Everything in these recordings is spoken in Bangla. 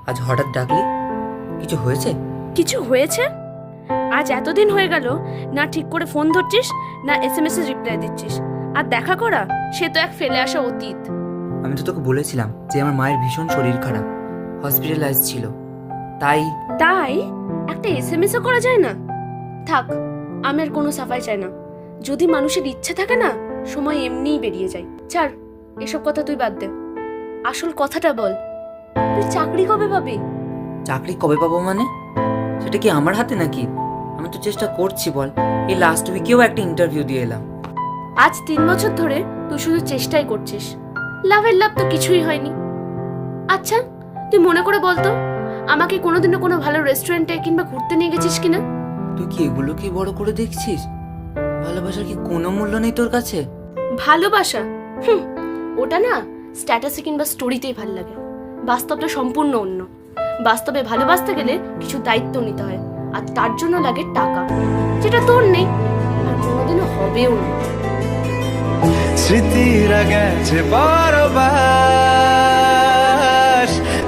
আজ হঠাৎ ডাকলি, কিছু হয়েছে? কিছু হয়েছে? আজ এতদিন হয়ে গেল না ঠিক করে ফোন ধরছিস, না এসএমএস এর রিপ্লাই দিচ্ছিস। আর দেখা করা সে তো এক ফেলে আসা অতীত। আমি তো তোকে বলেছিলাম যে আমার মায়ের ভীষণ শরীর খারাপ, হসপিটালাইজ ছিল, তাই তাই একটা এসএমএসও করা যায় না? থাক, আমি আর কোনো সাফাই চাই না। যদি মানুষের ইচ্ছে থাকে না, সময় এমনিই বেরিয়ে যায়। ছাড়, এসব কথা তুই বাদ দে। আসল কথাটা বল, তুই চাকরি কবে পাবি? চাকরি কবে পাবো মানে? সেটা কি আমার হাতে নাকি? আমি তো চেষ্টা করছি বল। এই লাস্ট উইকেও একটা ইন্টারভিউ দিয়ে এলাম। আজ 3 বছর ধরে তুই শুধু চেষ্টাই করছিস, লাভের লাভ তো কিছুই হয়নি। আচ্ছা, তুই মনে করে বলতো, আমাকে কোনোদিনও কোনো ভালো রেস্টুরেন্টে কিংবা ঘুরতে নিয়ে গেছিস কিনা? তুই কি এগুলোকে বড় করে দেখছিস? ভালোবাসার কি কোনো মূল্য নেই তোর কাছে? ভালোবাসা? ওটা না স্ট্যাটাসে কিংবা স্টোরিতেই ভালো লাগে। বাস্তবটা সম্পূর্ণ অন্য। বাস্তবে ভালোবাসতে গেলে কিছু দায়িত্ব নিতে হয়, আর তার জন্য লাগে টাকা, যেটা তোর নেই আর কোনোদিনও হবেও না। স্মৃতিরা গেছে পরবাস,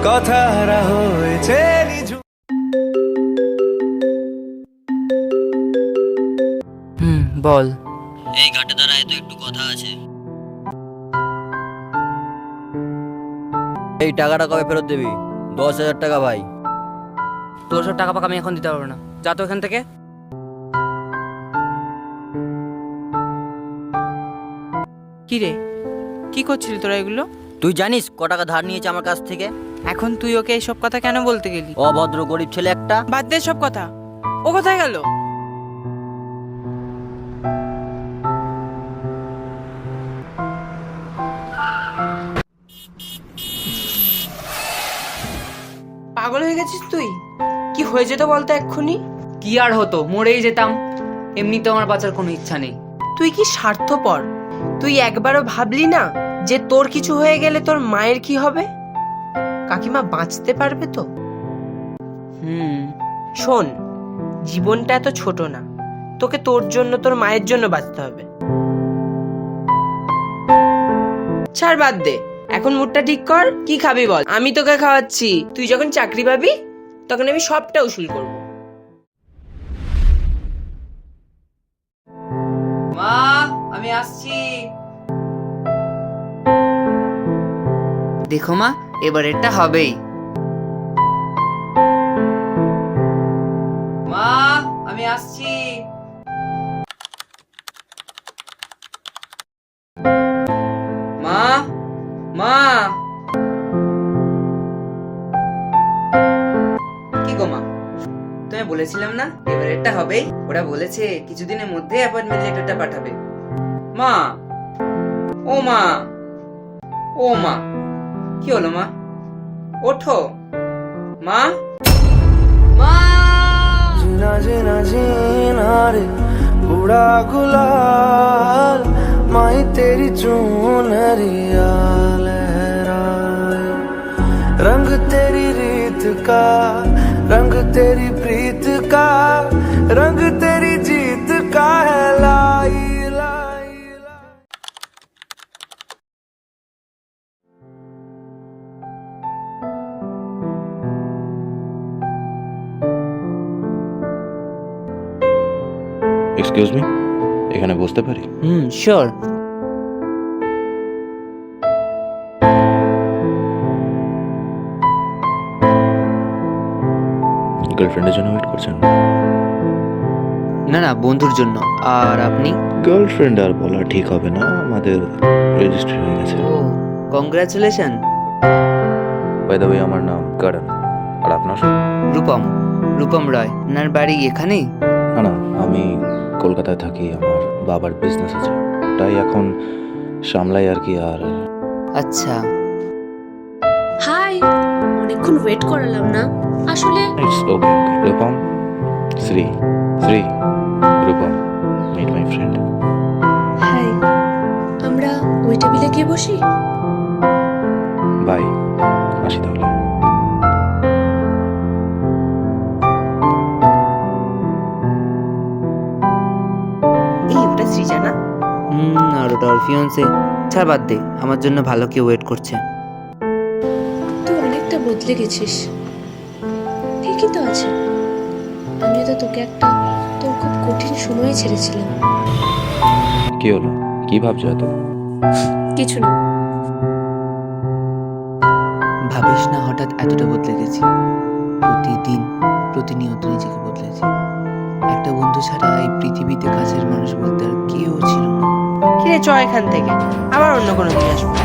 কথারা হয়েছে নিঝুম। বল। এই ঘাটে দাঁড়ায় তো একটু কথা আছে। এই টাকাটা কবে ফেরত দিবি? 10,000 টাকা ভাই। তোর সব টাকা পাকা আমি এখন দিতে পারবো না, যা তো এখান থেকে। কি রে, কি করছিলি তোরা এগুলো? তুই জানিস ক টাকা ধার নিয়েছে আমার কাছ থেকে? এখন তুই ওকে এইসব কথা কেন বলতে গেলি? অভদ্র গরিব ছেলে একটা। বাদ দে সব কথা। ও কোথায় গেল? পাগল হয়ে গেছিস তুই? কি হয়ে যেত বলতো এক্ষুনি? কি আর হতো, মরেই যেতাম। এমনিতেও আমার বাঁচার কোনো ইচ্ছা নেই। তুই কি স্বার্থপর? তুই একবারও ভাবলি না যে তোর কিছু হয়ে গেলে তোর মায়ের কি হবে? কাকিমা বাঁচতে পারবে তো? শোন, জীবনটা এত ছোট না, তোকে তোর জন্য তোর মায়ের জন্য বাঁচতে হবে। ছাড়, বাদ দে। এখন মুডটা ঠিক কর, কি খাবি বল, আমি তোকে খাওয়াচ্ছি। তুই যখন চাকরি পাবি তখন আমি সবটা উসুল করব। মা, আমি আসছি। দেখো মা, এবার এটা হবেই। মা, আমি আসছি। মা, মা। কি গো মা, তুমি বলেছিলাম না এবার এটা হবেই? ওরা বলেছে কিছুদিনের মধ্যে অ্যাপয়েন্টমেন্ট লেটারটা পাঠাবে। মা, ও মা, ও মা, কি হলো মা? ওঠো মা, মা। जीना जीना जीना रे बूढ़ा गुलाल, माई तेरी चूनरिया लहराए। रंग तेरी रीत का, रंग तेरी प्रीत का, रंग तेरी जीत का है लाई लाई लाई। এক্সকিউজ মি, এখানে বসতে পারি? শিওর। গার্লফ্রেন্ডের জন্য ওয়েট করছেন? না না, বন্ধুর জন্য। আর আপনি? গার্লফ্রেন্ড আর বলা ঠিক হবে না, আমাদের রেজিস্ট্রি হয়ে গেছে। ও, কংগ্রাচুলেশন। বাই দ্য ওয়ে, আমার নাম কারণ। আর আপনার? রূপম, রূপম রয়। আপনার বাড়ি এখানেই? না না, আমি কলকাতায় থাকি, আমার বাবার বিজনেস আছে, তাই এখন সামলাই আর কি। আর আচ্ছা। হাই, অনেকক্ষণ ওয়েট করালাম না আসলে। It's okay. Rupam, Shree, Shree, Rupam, meet my friend. Hi, আমরা ওই টেবিলে গিয়ে বসি। বাই, আসি তাহলে। এই ওটা সৃজা না? আর ওটা ওর ফিয়ান্সে। ছাড়, বাদ দে, আমার জন্য ভালো কেউ ওয়েট করছে। তুই অনেকটা বদলে গেছিস। ঠিকই তো আছে, আমিও তো তোকে একটা তোর খুব কঠিন সময়ে ছেড়েছিলাম। কি হলো, কি ভাবছো এত? কিছু না। ভাবিস না হঠাৎ এতটা বদলে গেছি। প্রতিদিন প্রতিনিয়ত নিজেকে বদলেছি। একটা বন্ধু ছাড়া এই পৃথিবীতে কাছের মানুষ বলতে আর কেউ ছিল না। কিরে চ এখান থেকে, আবার অন্য কোনো দিন আসবো।